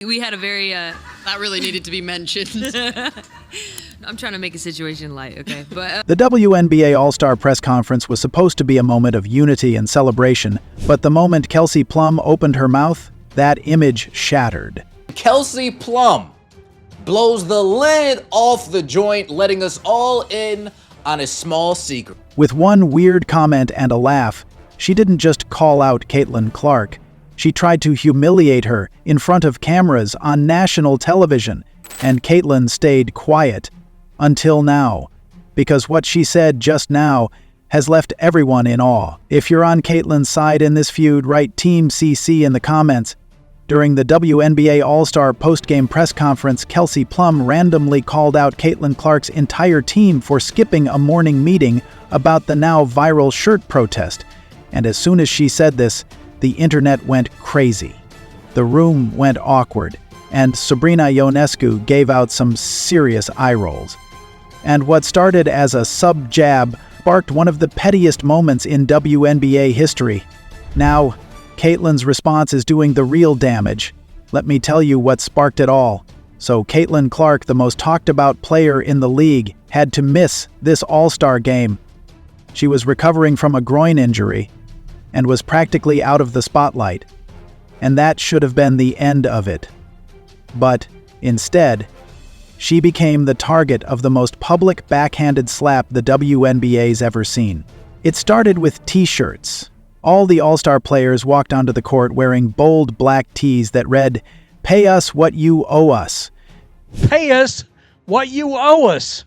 We had a very, that really needed to be mentioned. I'm trying to make a situation light, okay? But The WNBA All-Star press conference was supposed to be a moment of unity and celebration, but the moment Kelsey Plum opened her mouth, that image shattered. Kelsey Plum blows the lid off the joint, letting us all in on a small secret. With one weird comment and a laugh, she didn't just call out Caitlin Clark. She tried to humiliate her in front of cameras on national television, and Caitlin stayed quiet. Until now. Because what she said just now has left everyone in awe. If you're on Caitlin's side in this feud, write Team CC in the comments. During the WNBA All-Star post-game press conference, Kelsey Plum randomly called out Caitlin Clark's entire team for skipping a morning meeting about the now viral shirt protest. And as soon as she said this, the internet went crazy. The room went awkward, and Sabrina gave out some serious eye rolls. And what started as a sub-jab sparked one of the pettiest moments in WNBA history. Now, Caitlin's response is doing the real damage. Let me tell you what sparked it all. So Caitlin Clark, the most talked-about player in the league, had to miss this All-Star game. She was recovering from a groin injury and was practically out of the spotlight. And that should have been the end of it. But, instead, she became the target of the most public backhanded slap the WNBA's ever seen. It started with t-shirts. All the All-Star players walked onto the court wearing bold black tees that read, "Pay us what you owe us." Pay us what you owe us.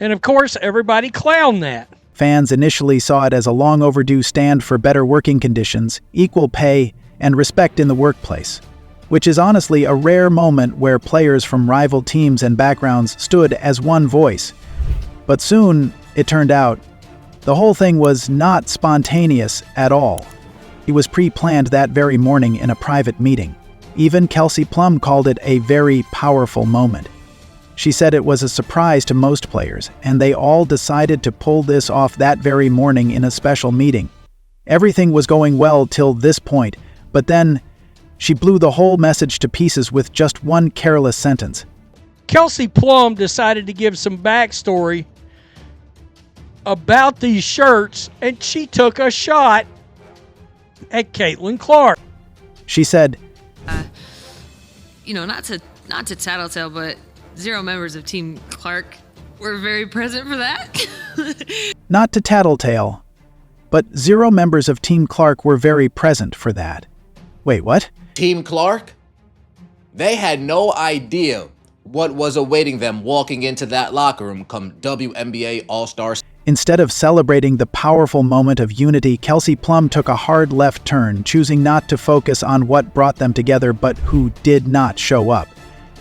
And of course, everybody clowned that. Fans initially saw it as a long overdue stand for better working conditions, equal pay, and respect in the workplace. Which is honestly a rare moment where players from rival teams and backgrounds stood as one voice. But soon, it turned out, the whole thing was not spontaneous at all. It was pre-planned that very morning in a private meeting. Even Kelsey Plum called it a very powerful moment. She said it was a surprise to most players, and they all decided to pull this off that very morning in a special meeting. Everything was going well till this point, but then she blew the whole message to pieces with just one careless sentence. Kelsey Plum decided to give some backstory about these shirts, and she took a shot at Caitlin Clark. She said, not to tattletale, but 0 members of Team Clark were very present for that. not to tattletale, but 0 members of Team Clark were very present for that. Wait, what? Team Clark? They had no idea what was awaiting them walking into that locker room come WNBA All-Star. Instead of celebrating the powerful moment of unity, Kelsey Plum took a hard left turn, choosing not to focus on what brought them together but who did not show up.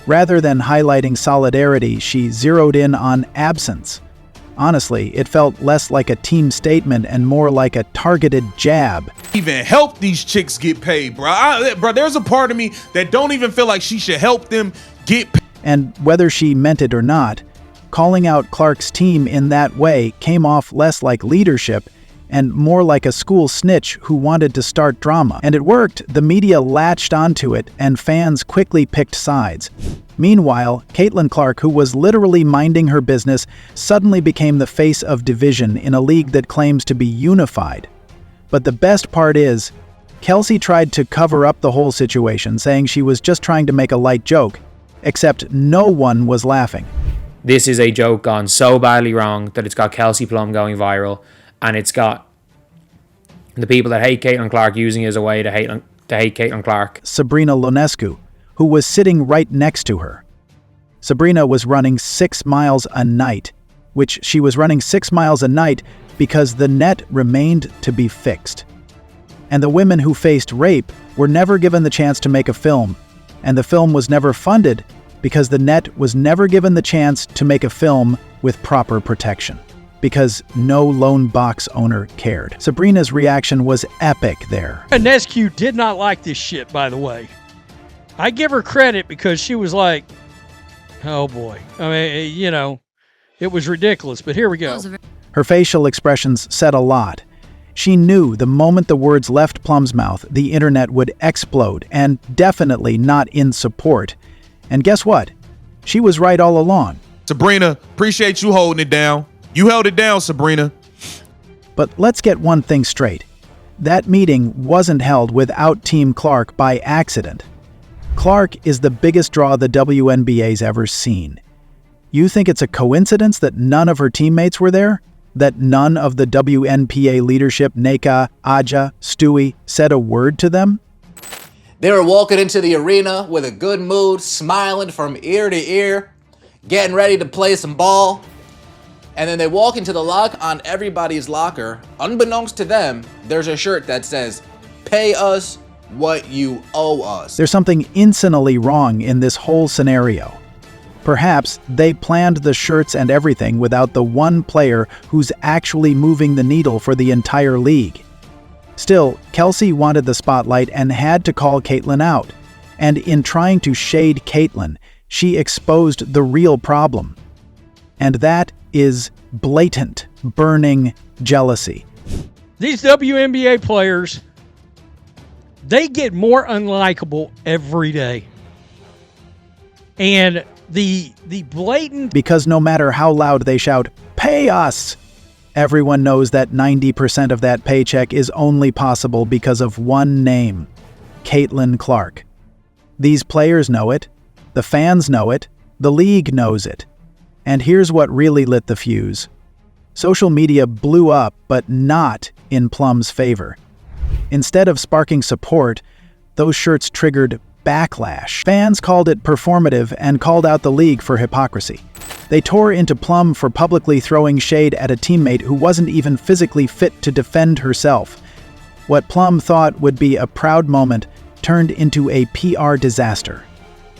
Rather than highlighting solidarity, she zeroed in on absence. Honestly, it felt less like a team statement and more like a targeted jab. Even help these chicks get paid, bro. There's a part of me that don't even feel like she should help them get paid. And whether she meant it or not, calling out Clark's team in that way came off less like leadership and more like a school snitch who wanted to start drama. And it worked. The media latched onto it and fans quickly picked sides. Meanwhile, Caitlin Clark, who was literally minding her business, suddenly became the face of division in a league that claims to be unified. But the best part is, Kelsey tried to cover up the whole situation, saying she was just trying to make a light joke, except no one was laughing. This is a joke gone so badly wrong that it's got Kelsey Plum going viral, and it's got the people that hate Caitlin Clark using it as a way to hate Caitlin Clark. Sabrina, who was sitting right next to her. Sabrina was running 6 miles a night, which she was running 6 miles a night because the net remained to be fixed. And the women who faced rape were never given the chance to make a film, and the film was never funded because the net was never given the chance to make a film with proper protection, because no lone box owner cared. Sabrina's reaction was epic there. Ionescu did not like this shit, by the way. I give her credit because she was like, oh boy. I mean, it was ridiculous, but here we go. Her facial expressions said a lot. She knew the moment the words left Plum's mouth, the internet would explode, and definitely not in support. And guess what? She was right all along. Sabrina, appreciate you holding it down. You held it down, Sabrina. But let's get one thing straight. That meeting wasn't held without Team Clark by accident. Clark is the biggest draw the WNBA's ever seen. You think it's a coincidence that none of her teammates were there? That none of the WNBA leadership, Neka, Aja, Stewie, said a word to them? They were walking into the arena with a good mood, smiling from ear to ear, getting ready to play some ball. And then they walk into the lock. On everybody's locker, unbeknownst to them, there's a shirt that says, "Pay us what you owe us." There's something insanely wrong in this whole scenario. Perhaps they planned the shirts and everything without the one player who's actually moving the needle for the entire league. Still, Kelsey wanted the spotlight and had to call Caitlyn out. And in trying to shade Caitlyn, she exposed the real problem. And that is blatant, burning jealousy. These WNBA players, they get more unlikable every day. And the blatant... Because no matter how loud they shout, "Pay us!" everyone knows that 90% of that paycheck is only possible because of one name, Caitlyn Clark. These players know it, the fans know it, the league knows it. And here's what really lit the fuse. Social media blew up, but not in Plum's favor. Instead of sparking support, those shirts triggered backlash. Fans called it performative and called out the league for hypocrisy. They tore into Plum for publicly throwing shade at a teammate who wasn't even physically fit to defend herself. What Plum thought would be a proud moment turned into a PR disaster.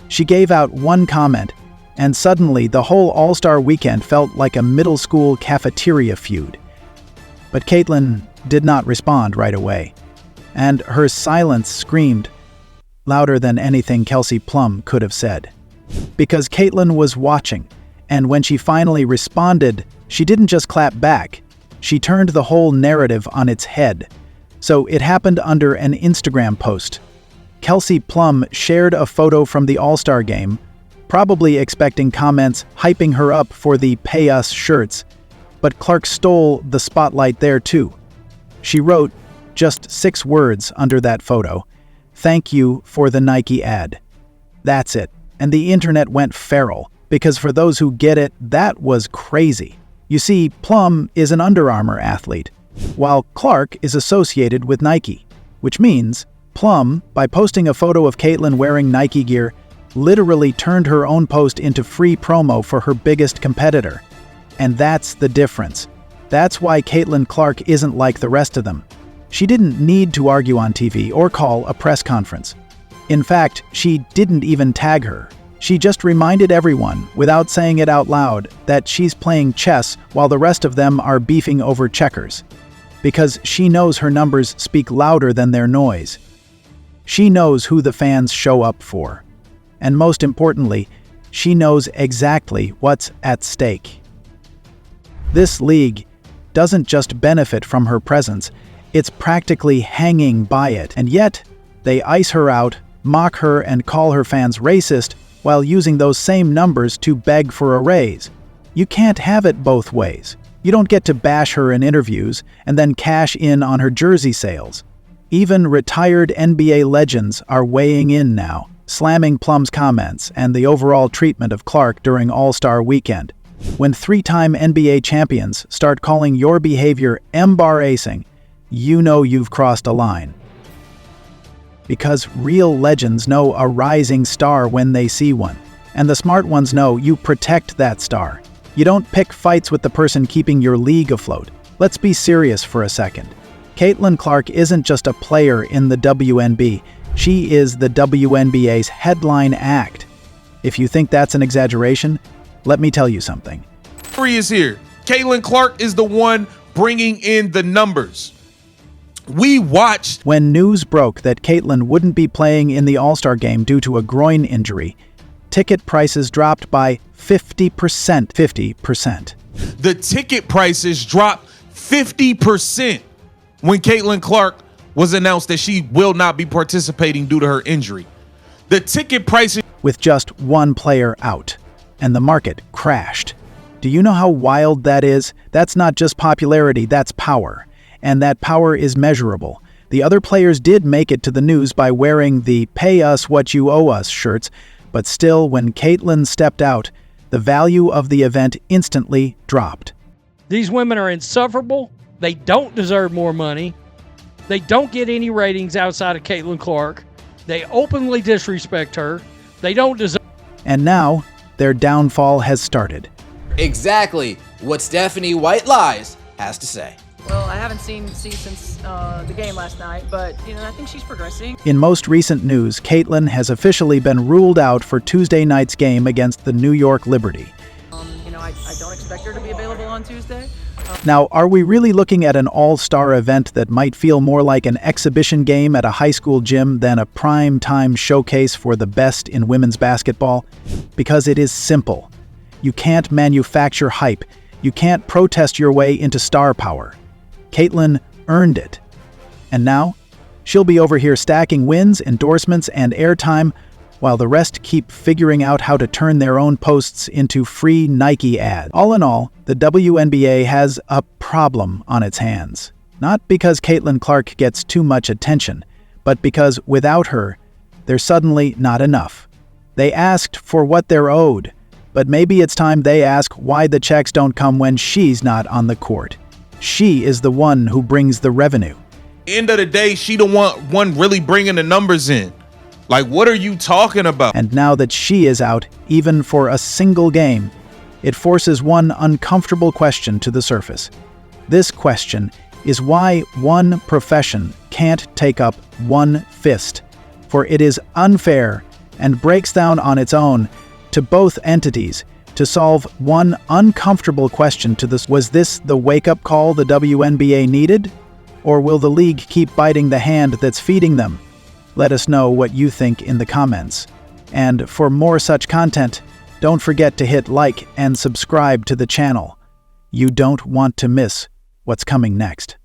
She gave out one comment, and suddenly the whole All-Star weekend felt like a middle school cafeteria feud. But Caitlyn did not respond right away, and her silence screamed louder than anything Kelsey Plum could have said. Because Caitlyn was watching, and when she finally responded, she didn't just clap back, she turned the whole narrative on its head. So it happened under an Instagram post. Kelsey Plum shared a photo from the All-Star game, probably expecting comments hyping her up for the "Pay Us" shirts, but Clark stole the spotlight there too. She wrote just 6 words under that photo: "Thank you for the Nike ad." That's it, and the internet went feral, because for those who get it, that was crazy. You see, Plum is an Under Armour athlete, while Clark is associated with Nike, which means Plum, by posting a photo of Caitlyn wearing Nike gear, literally turned her own post into free promo for her biggest competitor. And that's the difference. That's why Caitlyn Clark isn't like the rest of them. She didn't need to argue on TV or call a press conference. In fact, she didn't even tag her. She just reminded everyone, without saying it out loud, that she's playing chess while the rest of them are beefing over checkers. Because she knows her numbers speak louder than their noise. She knows who the fans show up for. And most importantly, she knows exactly what's at stake. This league doesn't just benefit from her presence, it's practically hanging by it. And yet, they ice her out, mock her, and call her fans racist while using those same numbers to beg for a raise. You can't have it both ways. You don't get to bash her in interviews and then cash in on her jersey sales. Even retired NBA legends are weighing in now, slamming Plum's comments and the overall treatment of Clark during All-Star Weekend. When 3-time NBA champions start calling your behavior embarrassing, you know you've crossed a line. Because real legends know a rising star when they see one, and the smart ones know you protect that star. You don't pick fights with the person keeping your league afloat. Let's be serious for a second. Caitlyn Clark isn't just a player in the WNBA, she is the WNBA's headline act. If you think that's an exaggeration, let me tell you something. Three is here. Caitlyn Clark is the one bringing in the numbers. We watched. When news broke that Caitlyn wouldn't be playing in the All-Star game due to a groin injury, ticket prices dropped by 50%. 50%. The ticket prices dropped 50%. when Caitlin Clark was announced that she will not be participating due to her injury. The ticket pricing with just one player out, and the market crashed. Do you know how wild that is? That's not just popularity, that's power. And that power is measurable. The other players did make it to the news by wearing the "pay us what you owe us" shirts, but still, when Caitlin stepped out, the value of the event instantly dropped. These women are insufferable. They don't deserve more money. They don't get any ratings outside of Caitlin Clark. They openly disrespect her. They don't deserve. And now, their downfall has started. Exactly what Stephanie White Lies has to say. Well, I haven't seen C since the game last night, but I think she's progressing. In most recent news, Caitlin has officially been ruled out for Tuesday night's game against the New York Liberty. I don't expect her to be available on Tuesday. Now, are we really looking at an all-star event that might feel more like an exhibition game at a high school gym than a prime-time showcase for the best in women's basketball? Because it is simple. You can't manufacture hype. You can't protest your way into star power. Caitlin earned it. And now, she'll be over here stacking wins, endorsements, and airtime, while the rest keep figuring out how to turn their own posts into free Nike ads. All in all, the WNBA has a problem on its hands. Not because Caitlin Clark gets too much attention, but because without her, there's suddenly not enough. They asked for what they're owed, but maybe it's time they ask why the checks don't come when she's not on the court. She is the one who brings the revenue. End of the day, she the one really bringing the numbers in. Like, what are you talking about? And now that she is out, even for a single game, it forces one uncomfortable question to the surface. This question is why one profession can't take up one fist, for it is unfair and breaks down on its own to both entities to solve one uncomfortable question to this. Was this the wake-up call the WNBA needed? Or will the league keep biting the hand that's feeding them? Let us know what you think in the comments. And for more such content, don't forget to hit like and subscribe to the channel. You don't want to miss what's coming next.